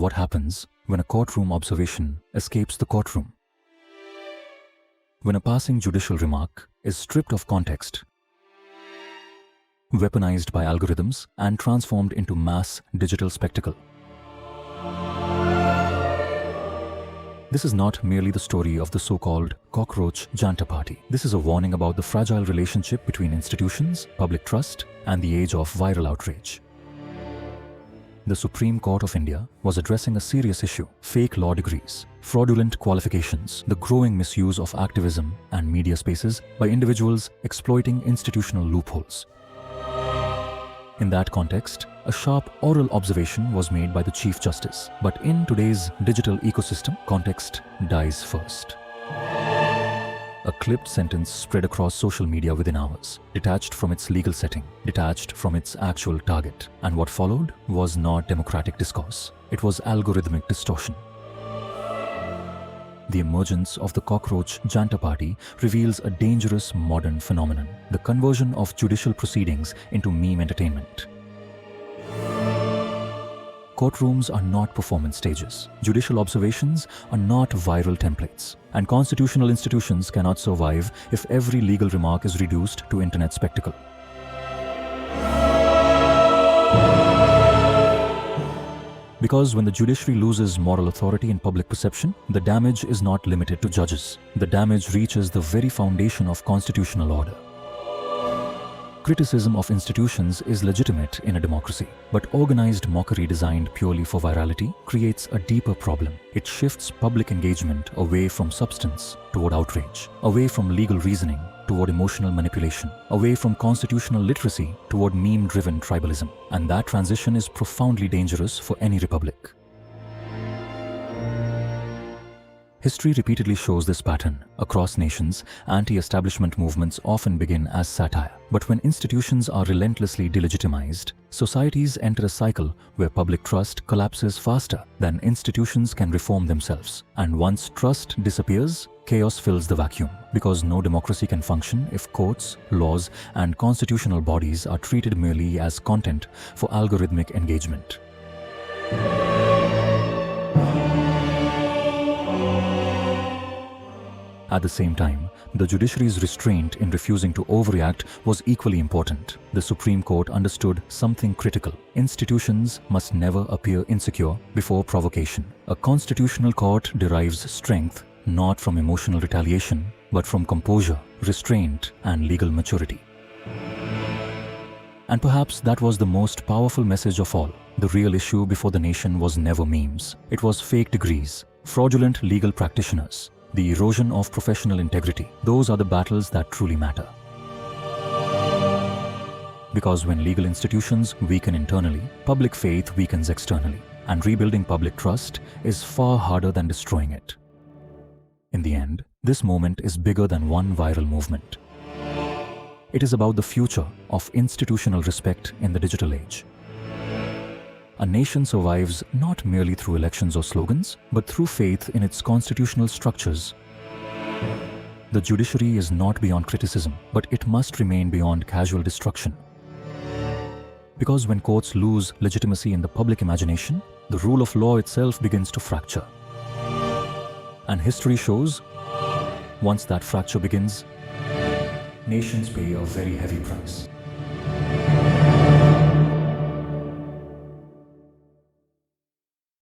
What happens when a courtroom observation escapes the courtroom? When a passing judicial remark is stripped of context, weaponized by algorithms, and transformed into mass digital spectacle. This is not merely the story of the so-called Cockroach Janta party. This is a warning about the fragile relationship between institutions, public trust, and the age of viral outrage. The Supreme Court of India was addressing a serious issue: fake law degrees, fraudulent qualifications, the growing misuse of activism and media spaces by individuals exploiting institutional loopholes. In that context, a sharp oral observation was made by the Chief Justice. But in today's digital ecosystem, context dies first. A clipped sentence spread across social media within hours, detached from its legal setting, detached from its actual target. And what followed was not democratic discourse. It was algorithmic distortion. The emergence of the Cockroach Janta party reveals a dangerous modern phenomenon: the conversion of judicial proceedings into meme entertainment. Courtrooms are not performance stages. Judicial observations are not viral templates. And constitutional institutions cannot survive if every legal remark is reduced to internet spectacle. Because when the judiciary loses moral authority in public perception, the damage is not limited to judges. The damage reaches the very foundation of constitutional order. Criticism of institutions is legitimate in a democracy, but organized mockery designed purely for virality creates a deeper problem. It shifts public engagement away from substance toward outrage, away from legal reasoning toward emotional manipulation, away from constitutional literacy toward meme-driven tribalism. And that transition is profoundly dangerous for any republic. History repeatedly shows this pattern. Across nations, anti-establishment movements often begin as satire. But when institutions are relentlessly delegitimized, societies enter a cycle where public trust collapses faster than institutions can reform themselves. And once trust disappears, chaos fills the vacuum, because no democracy can function if courts, laws, and constitutional bodies are treated merely as content for algorithmic engagement. At the same time, the judiciary's restraint in refusing to overreact was equally important. The Supreme Court understood something critical: institutions must never appear insecure before provocation. A constitutional court derives strength not from emotional retaliation, but from composure, restraint, and legal maturity. And perhaps that was the most powerful message of all. The real issue before the nation was never memes. It was fake degrees, fraudulent legal practitioners, the erosion of professional integrity. Those are the battles that truly matter. Because when legal institutions weaken internally, public faith weakens externally, and rebuilding public trust is far harder than destroying it. In the end, this moment is bigger than one viral movement. It is about the future of institutional respect in the digital age. A nation survives not merely through elections or slogans, but through faith in its constitutional structures. The judiciary is not beyond criticism, but it must remain beyond casual destruction. Because when courts lose legitimacy in the public imagination, the rule of law itself begins to fracture. And history shows, once that fracture begins, nations pay a very heavy price.